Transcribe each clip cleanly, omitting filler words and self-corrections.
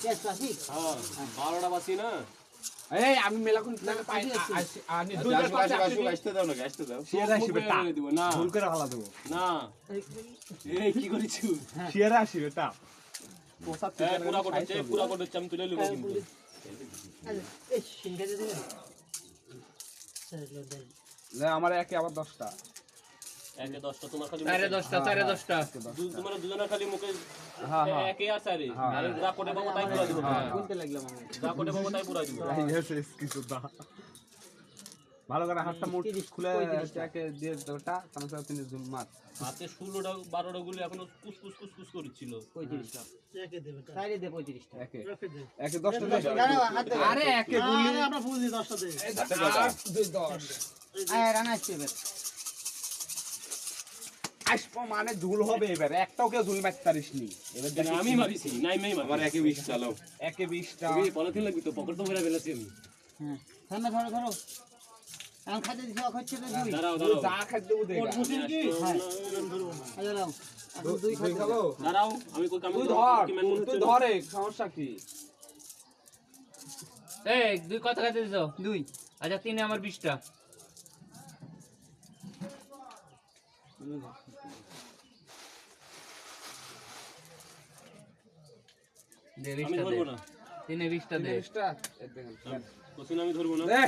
12টা বাসি না এই আমি মেলাকুন টাকা পাই আমি 2005 আসতে দাও না আসতে দাও শেয়ার আসি বেটা দিব না ভুল করে হালা দেব না এই কি করেছো শেয়ার আসি বেটা পুরা করতে আমি তুলে নেব কিন্তু না আমার একে আবার 10টা একে 10টা তোমার খালি 10টা তোমার দুজনের খালি মুখে হ্যাঁ একে আছে আরে যা কোটে বাবু তাই পুরা দিব বলতে লাগলাম আমি যা কোটে বাবু তাই পুরা দিব এস কিছু দা ভালো করে হাতটা মুঠ খুলে একে দিয়ে ওটা তারপর তিনি জুম মার হাতে 16টা 12টা গুলি এখনো কুস করছিল 35টা একে দেবে তাইলে দে 35টা একে একে 10টা দে আরে একে গুলি আমরা বুঝি 10টা দে 10 আয় রানা আসছে এবার আসপো মানে ঝুল হবে এবার একটাও কেউ ঝুল মারতে পারিসনি এবার জানি আমি মারিছি নাই মেই মারি আমার একে 20 চালাও একে 20টা এই পলিথিন লাগবে তো পকেট তো মেরে ফেলেছি আমি হ্যাঁ ধরো এখন খাইতে দিছ হচ্ছে তো দুই দাঁড়াও যা খাই দেবো দে বুঝিস কি হ্যাঁ আয় নাও এখন দুই খাই খাবো দাঁড়াও আমি কই কাম তুই ধর তুই ধরে সমস্যা কি এই দুই কত খাইতে দিছ দুই আচ্ছা তিনে আমার 20টা আমি ধরবো না তিনে 20টা দে 20টা এই দেখেন কোসিন আমি ধরবো না দে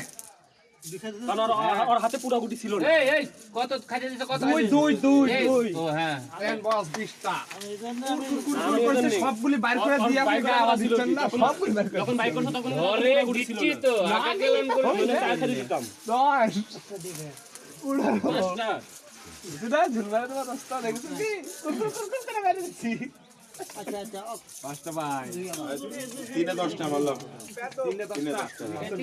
কারণ ওর হাতে পুরা গুটি ছিল না এই কত খাইতে দিছ কত দুই ও হ্যাঁ দেন বস 20টা আমি সবগুলি বাইর করে দিয়ে আপনি আওয়াজ দিচ্ছেন না সবগুলি বাইর করে যখন বাইক করছ তখন ধরে দিচ্ছি তো আগে গেলেন মানে চা খালি দিতাম 10 উড়া 5টা দুটা ঝুলবারে তোমার রাস্তা দেখছো কি কুকুর করে বাইরে দিচ্ছি আচ্ছা 5টা ভাই 3 10টা মারলাম 3 10টা